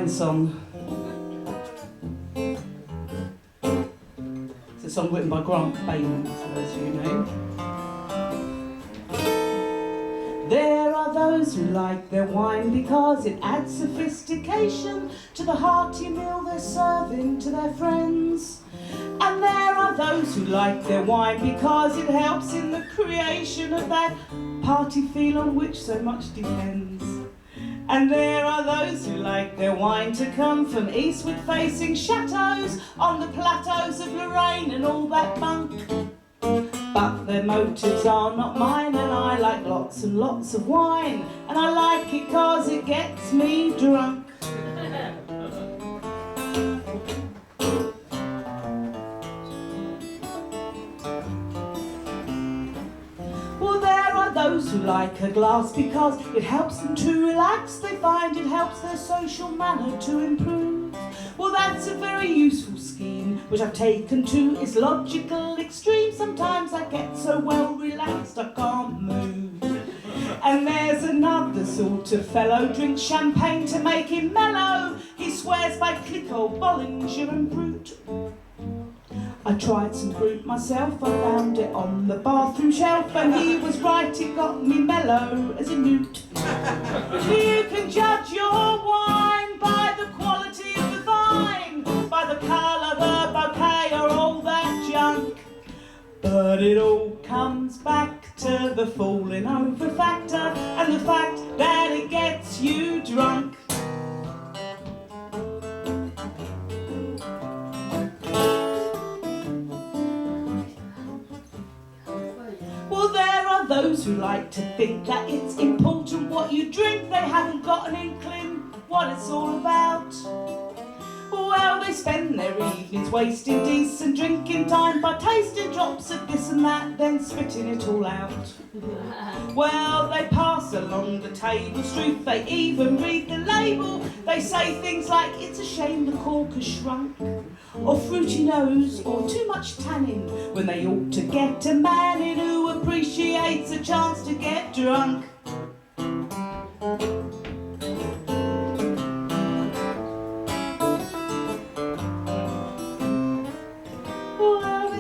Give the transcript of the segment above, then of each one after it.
song. It's a song written by Baynham, for those of you who know. There are those who like their wine because it adds sophistication to the hearty meal they're serving to their friends. And there are those who like their wine because it helps in the creation of that party feel on which so much depends. And there are those who like their wine to come from eastward-facing chateaux on the plateaus of Lorraine and all that bunk. But their motives are not mine, and I like lots and lots of wine, and I like it 'cause it gets me drunk. Well, there are those who like a glass because it helps them to relax. They find it helps their social manner to improve. Well, that's a very useful scheme, which I've taken to its logical extreme. Sometimes I get so well relaxed I can't move. And there's another sort of fellow, drinks champagne to make him mellow. He swears by Clicquot, Bollinger and Brut. I tried some Brut myself, I found it on the bathroom shelf, and he was right, it got me mellow as a newt. You can judge your wine by the quality of the vine, by the colour, the bouquet, or all that junk. But it all comes back to the falling over factor, and the fact that it gets you drunk. Well, there are those who like to think that it's important what you drink. They haven't got an inkling what it's all about. Well, they spend their evenings wasting decent drinking time by tasting drops of this and that, then spitting it all out. Well, they pass along the table street, they even read the label. They say things like, it's a shame the cork has shrunk, or fruity nose, or too much tannin, when they ought to get a man in who appreciates a chance to get drunk.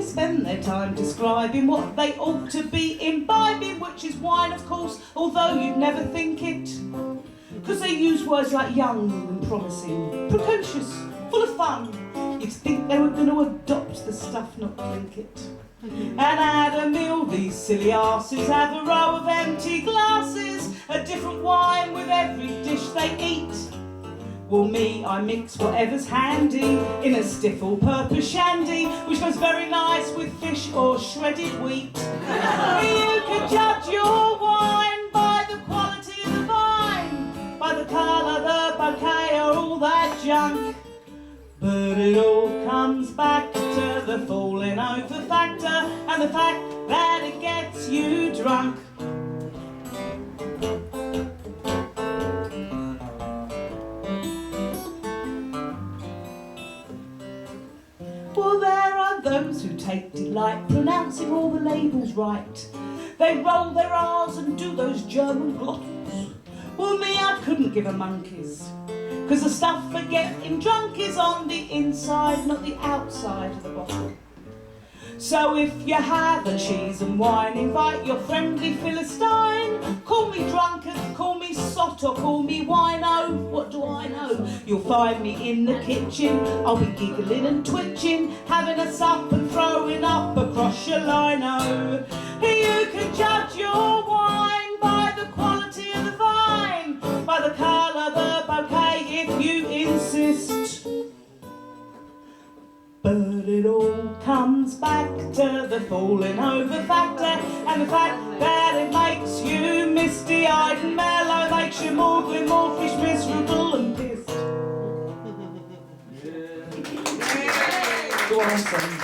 Spend their time describing what they ought to be imbibing, which is wine, of course, although you'd never think it. Because they use words like young and promising, precocious, full of fun. You'd think they were going to adopt the stuff, not drink it. And at a meal, these silly arses have a row of empty glasses, a different wine with every dish they eat. Well, me, I mix whatever's handy in a stiff all-purpose shandy, which goes very nice with fish or shredded wheat. You can judge your wine by the quality of the vine, by the colour, the bouquet, or all that junk. But it all comes back to the falling over factor, and the fact that it gets you drunk. Well, there are those who take delight pronouncing all the labels right. They roll their R's and do those German glottals. Well, me, I couldn't give a monkey's, 'cause the stuff for getting drunk is on the inside, not the outside of the bottle. So if you have a cheese and wine, invite your friendly Philistine. Call me drunkard, call me sot, or call me wino. What do I know? You'll find me in the kitchen. I'll be giggling and twitching, having a sup and throwing up across your lino. You can judge your wine by the quality of the vine, by the colour, the bouquet, if you insist. But it all comes back to the falling over factor, and the fact that it makes you misty-eyed and mellow, makes you maudlin, mawkish, miserable and pissed. Go on, son.